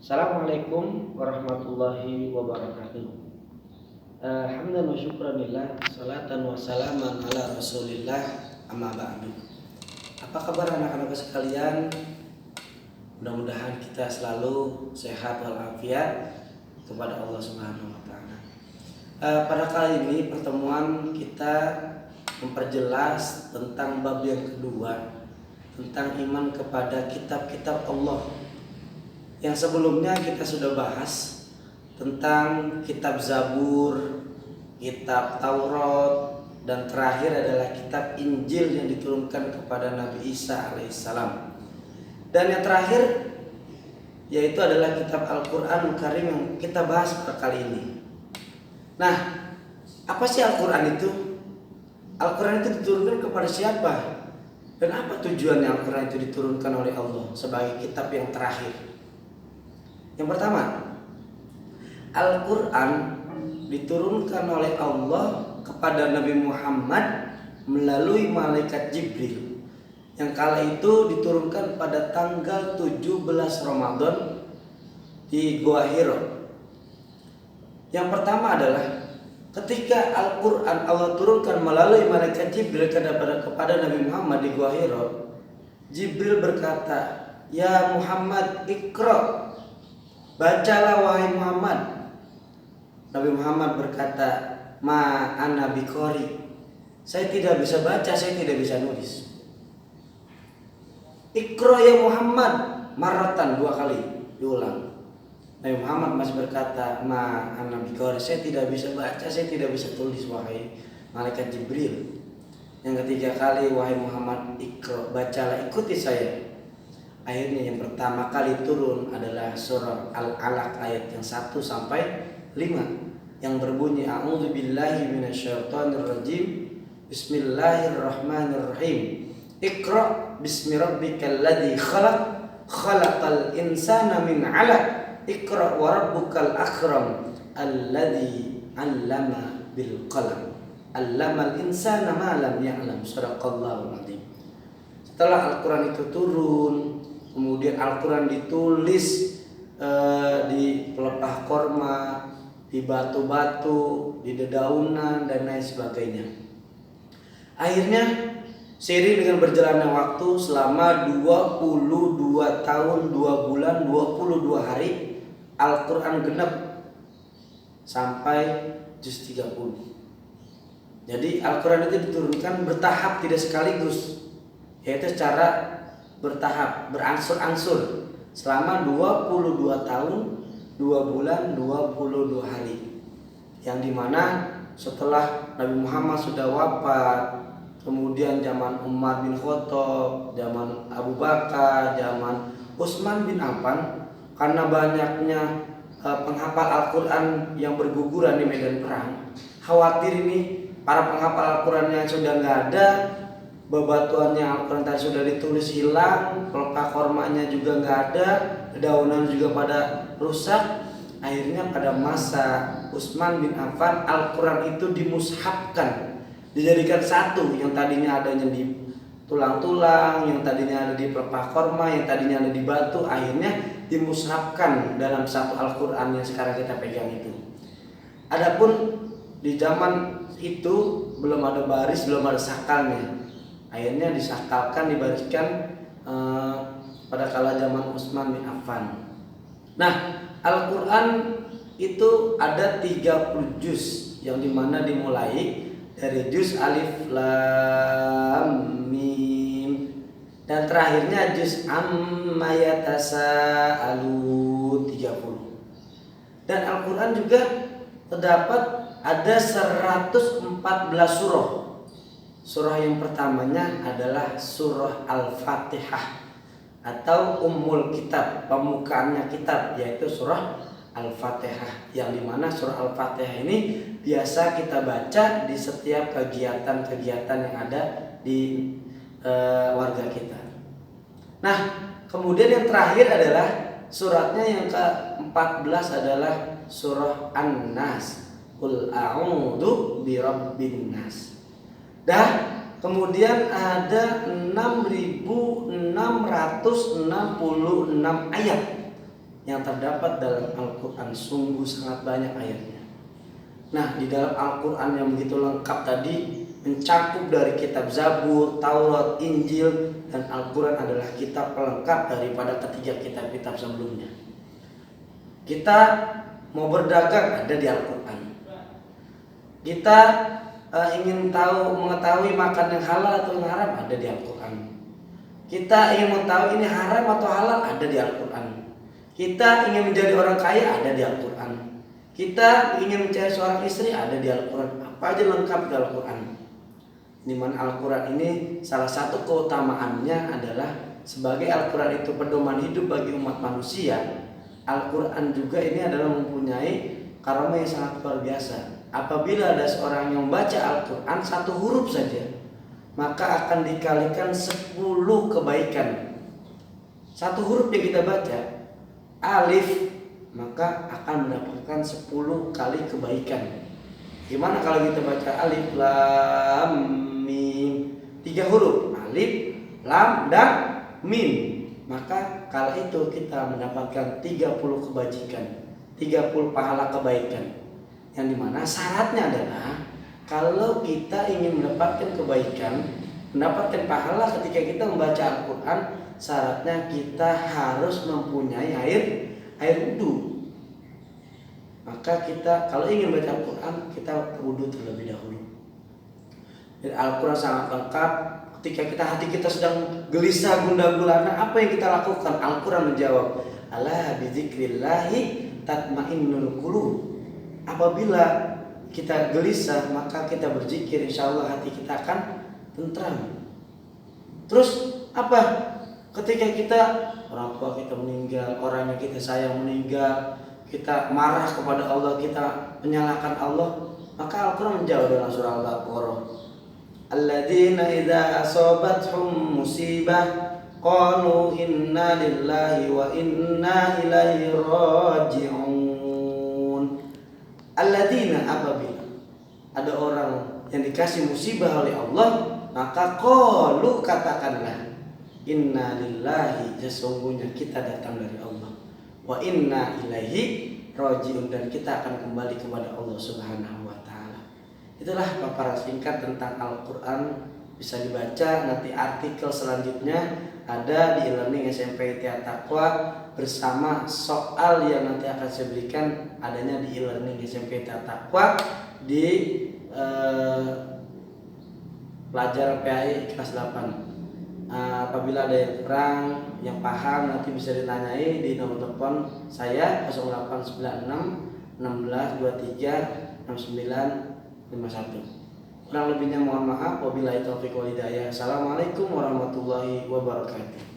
Assalamualaikum warahmatullahi wabarakatuh. Hamdan wa syukranillah, salatan wa salaman ala rasulillah, amma ba'du. Apa kabar anak-anak sekalian? Mudah-mudahan kita selalu sehat walafiat kepada Allah Subhanahu wa taala. Pada kali ini pertemuan kita memperjelas tentang bab yang kedua, tentang iman kepada kitab-kitab Allah. Yang sebelumnya kita sudah bahas tentang kitab Zabur, kitab Taurat, dan terakhir adalah kitab Injil yang diturunkan kepada Nabi Isa alaihissalam. Dan yang terakhir yaitu adalah kitab Al-Quran Karim yang kita bahas pada kali ini. Nah, apa sih Al-Quran itu? Al-Quran itu diturunkan kepada siapa? Dan apa tujuannya Al-Quran itu diturunkan oleh Allah sebagai kitab yang terakhir? Yang pertama, Al-Quran diturunkan oleh Allah kepada Nabi Muhammad melalui malaikat Jibril, yang kala itu diturunkan pada tanggal 17 Ramadan di Gua Hiro. Yang pertama adalah ketika Al-Quran Allah turunkan melalui malaikat Jibril kepada Nabi Muhammad di Gua Hiro, Jibril berkata, "Ya Muhammad, Iqra." Bacalah wahai Muhammad. Nabi Muhammad berkata, "Ma ana biqori." Saya tidak bisa baca, saya tidak bisa nulis. "Iqra ya Muhammad." Maratan, 2 kali diulang. Nabi Muhammad masih berkata, "Ma ana biqori." Saya tidak bisa baca, saya tidak bisa tulis wahai malaikat Jibril. Yang ketiga kali, "Wahai Muhammad, Iqra." Bacalah, ikuti saya. Akhirnya yang pertama kali turun adalah surah Al-Alaq ayat yang 1 sampai 5 yang berbunyi, "A'udzubillahi minasyaitonirrajim. Bismillahirrahmanirrahim. Iqra bismi rabbikal ladzi khalaq. Khalaqal insana min 'alaq. Iqra wa rabbukal akram. Alladzi 'allama bil qalam. 'Allamal insana ma lam ya'lam." Shadaqallahul adzim. Setelah Al-Quran itu turun, kemudian Al-Quran ditulis di pelepah korma, di batu-batu, di dedaunan, dan lain sebagainya. Akhirnya seiring dengan berjalannya waktu selama 22 tahun, 2 bulan, 22 hari, Al-Quran genap sampai juz 30. Jadi Al-Quran itu diturunkan bertahap, tidak sekaligus, yaitu secara bertahap, berangsur-angsur selama 22 tahun, 2 bulan, 22 hari. Yang dimana setelah Nabi Muhammad sudah wafat, kemudian zaman Umar bin Khattab, zaman Abu Bakar, zaman Utsman bin Affan, karena banyaknya penghafal Al-Quran yang berguguran di medan perang, khawatir ini para penghafal Al-Quran yang sudah nggak ada, bebatuannya Al-Quran tadi sudah ditulis hilang, pelepah kormanya juga nggak ada, dedaunan juga pada rusak. Akhirnya pada masa Utsman bin Affan, Al-Quran itu dimushafkan, dijadikan satu. Yang tadinya adanya di tulang-tulang, yang tadinya ada di pelepah korma, yang tadinya ada di batu, akhirnya dimushafkan dalam satu Al-Quran yang sekarang kita pegang itu. Adapun di zaman itu belum ada baris, belum ada sakalnya. Akhirnya disakalkan, dibariskan pada kala zaman Utsman bin Affan. Nah, Al-Quran itu ada 30 juz, yang dimana dimulai dari juz Alif Lam Mim dan terakhirnya juz Amma Yatasaalu 30. Dan Al-Quran juga terdapat ada 114 surah. Surah yang pertamanya adalah surah Al-Fatihah atau Ummul Kitab, pembukaannya kitab, yaitu surah Al-Fatihah, yang dimana surah Al-Fatihah ini biasa kita baca di setiap kegiatan-kegiatan yang ada di warga kita. Nah, kemudian yang terakhir adalah suratnya yang ke-14 adalah surah An-Nas. Qul a'udzu birabbin nas. Kemudian ada 6.666 ayat yang terdapat dalam Al-Quran sungguh sangat banyak ayatnya. Nah, di dalam Al-Quran yang begitu lengkap tadi mencakup dari kitab Zabur, Taurat, Injil, dan Al-Quran adalah kitab pelengkap daripada ketiga kitab-kitab sebelumnya. Kita mau berdagang ada di Al-Quran. Kita ingin mengetahui makan yang halal atau yang haram ada di Al-Quran. Kita ingin mengetahui ini haram atau halal ada di Al-Quran. Kita ingin menjadi orang kaya ada di Al-Quran. Kita ingin mencari seorang istri ada di Al-Quran. Apa aja lengkap di Al-Quran. Di mana Al-Quran ini salah satu keutamaannya adalah sebagai Al-Quran itu pedoman hidup bagi umat manusia. Al-Quran juga ini adalah mempunyai karamah yang sangat luar biasa. Apabila ada seorang yang membaca Al-Quran satu huruf saja, maka akan dikalikan 10 kebaikan. Satu huruf yang kita baca, alif, maka akan mendapatkan 10 kali kebaikan. Gimana kalau kita baca alif, lam, mim, 3 huruf, alif, lam, dan mim. Maka kala itu kita mendapatkan 30 kebajikan, 30 pahala kebaikan. Yang dimana syaratnya adalah kalau kita ingin mendapatkan kebaikan, mendapatkan pahala ketika kita membaca Al-Quran, syaratnya kita harus mempunyai air wudhu. Maka kita kalau ingin baca Al-Quran, kita wudhu terlebih dahulu. Jadi Al-Quran sangat lengkap. Ketika hati kita sedang gelisah gundah gulana, apa yang kita lakukan? Al-Quran menjawab, ala bizikrillahi tatmainnul qulub. Apabila kita gelisah, maka kita berzikir, insya Allah hati kita akan tentram. Terus apa? Ketika kita orang tua kita meninggal, orang yang kita sayang meninggal, kita marah kepada Allah, kita menyalahkan Allah, maka Al-Quran menjawab dalam surah Al-Baqarah, alladzina idza asabathum musibah qalu inna lillahi wa inna ilaihi raji'un. Alladzina, apabila ada orang yang dikasih musibah oleh Allah, maka qalu, katakanlah, inna lillahi, sesungguhnya kita datang dari Allah, wa inna ilaihi raji'un, dan kita akan kembali kepada Allah Subhanahu wa taala. Itulah paparan singkat tentang Al-Quran. Bisa dibaca, nanti artikel selanjutnya ada di e-learning SMP ITIA Taqwa bersama soal yang nanti akan saya berikan adanya di e-learning SMP ITIA Taqwa di pelajaran PAI kelas 8. Apabila ada yang kurang, yang paham, nanti bisa ditanyai di nomor telepon saya 0896 16 23 69 51. Kurang lebihnya mohon maaf. Wabillahi taufiq wal hidayah. Assalamualaikum warahmatullahi wabarakatuh.